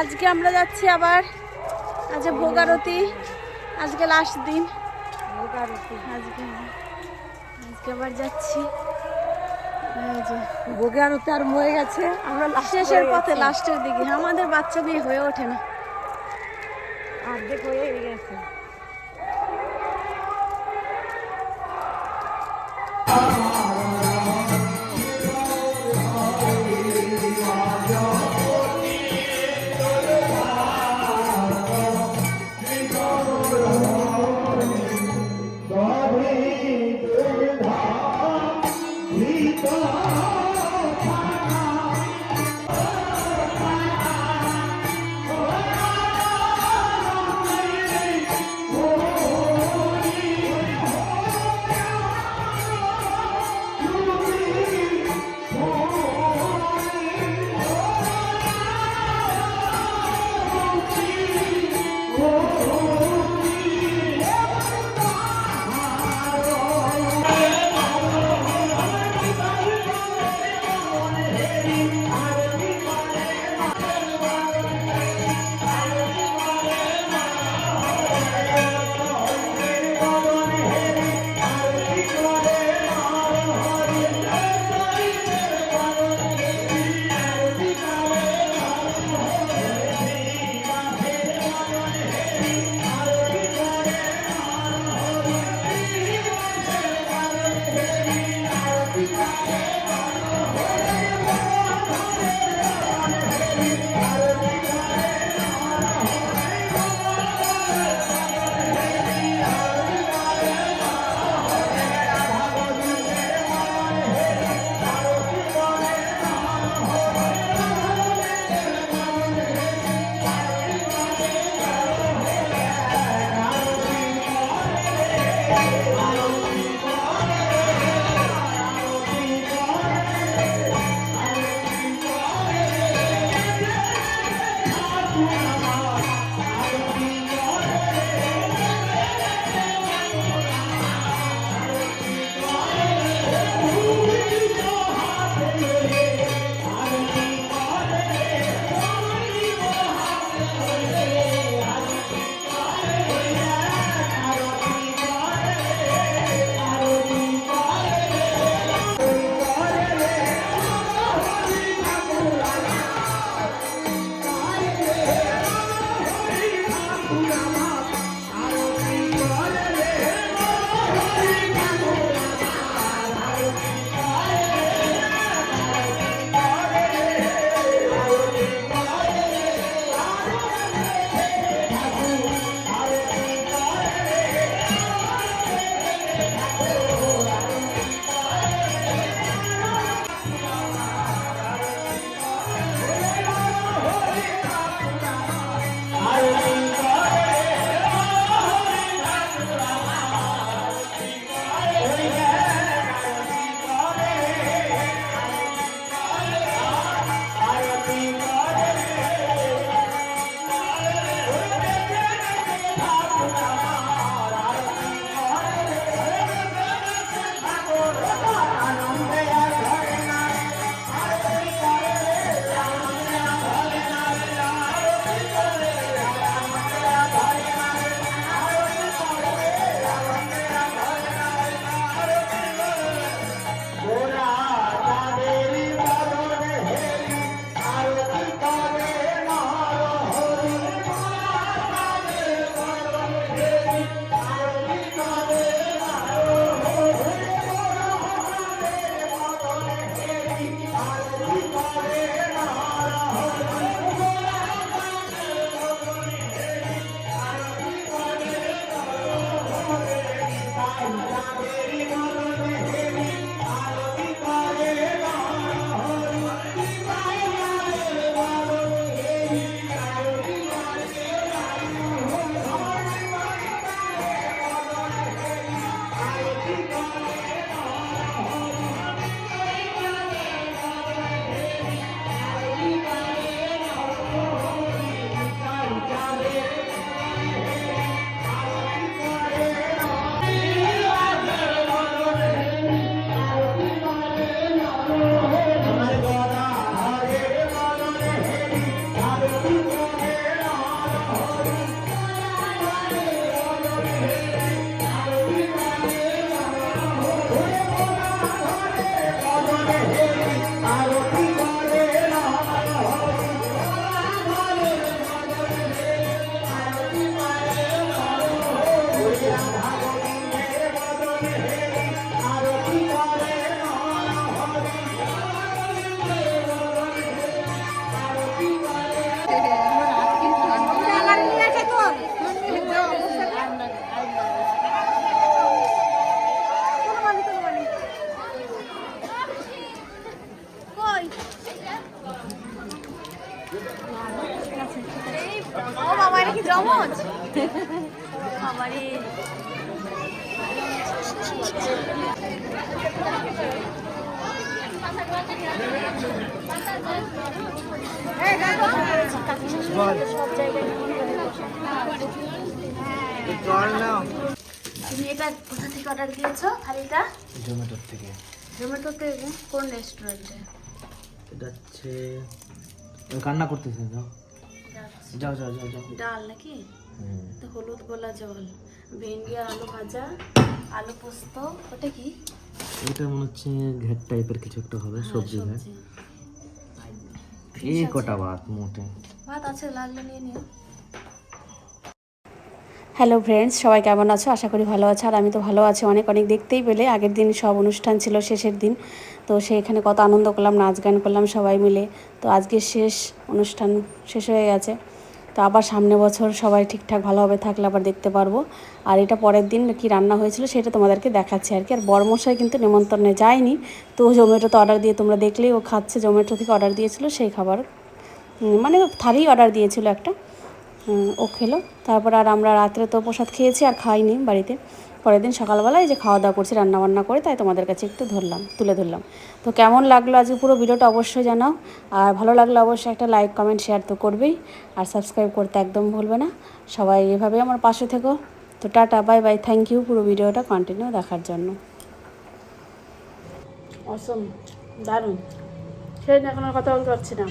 আজকে আমরা যাচ্ছি আবার, আজকে ভোগারতি, আজকে লাস্ট দিন ভোগারতি। আজকে আবার যাচ্ছি ভোগারতি আর হয়ে গেছে, আমরা শেষের পথে, লাস্টের দিকে। আমাদের বাচ্চা নিয়ে হয়ে ওঠে না, অর্ধেক হয়ে গেছে। ও বাবা, এটা কি জমজ? বাবারে। তুমি এটা কোথা থেকে অর্ডার দিয়েছো থালিটা? জোম্যাটোর থেকে। জোম্যাটো থেকে? কোন রেস্টুরেন্টে? এটা হচ্ছে কান্না করতেছে। যাও যাও যাও যাও যাও। ডাল নাকি? তো হলুদ গোলা জল, ভেন্ডি আর আলু ভাজা, আলু পোস্ত। ওটা কি? এটা মনে হচ্ছে ঘ্যাট টাইপের কিছু একটা হবে, সবজি ঘ্যাট। সবজি। এই কটা ভাত মোটে ভাত আছে, লাগলে নিয়ে নিও। হ্যালো ফ্রেন্ডস, সবাই কেমন আছো? আশা করি ভালো আছো। আর আমি তো ভালো আছি। অনেক অনেক দেখতেই পেলে আগের দিন সব অনুষ্ঠান ছিল, শেষের দিন। তো সেইখানে কত আনন্দ করলাম, নাচ গান করলাম সবাই মিলে। তো আজকে শেষ অনুষ্ঠান, শেষ হয়ে গেছে। তো আবার সামনে বছর সবাই ঠিকঠাক ভালোভাবে থাকলে আবার দেখতে পারবো। আর এটা পরের দিন কি রান্না হয়েছিল সেটা তোমাদেরকে দেখাচ্ছি আর কি। আর বড়মশাই কিন্তু নেমন্তন্নে যায়নি, তো জোম্যাটোতে অর্ডার দিয়ে তোমরা দেখলেই ও খাচ্ছে। জোম্যাটো থেকে অর্ডার দিয়েছিল সেই খাবার, মানে থালি অর্ডার দিয়েছিল একটা, ও খেলো। তারপর আর আমরা রাত্রে তো প্রসাদ খেয়েছি, আর খাইনি বাড়িতে। পরের দিন সকালবেলায় যে খাওয়া দাওয়া করছি রান্নাবান্না করে, তাই তোমাদের কাছে একটু তুলে ধরলাম। তো কেমন লাগলো আজকে পুরো ভিডিওটা অবশ্যই জানাও। আর ভালো লাগলে অবশ্যই একটা লাইক কমেন্ট শেয়ার তো করবেই, আর সাবস্ক্রাইব করতে একদম ভুলবে না। সবাই এভাবেই আমার পাশে থেকো। তো tata, bye bye, thank you পুরো ভিডিওটা কন্টিনিউ দেখার জন্য। অসম, দারুণ। সেই এখন আর কথা বলতে পারছি না।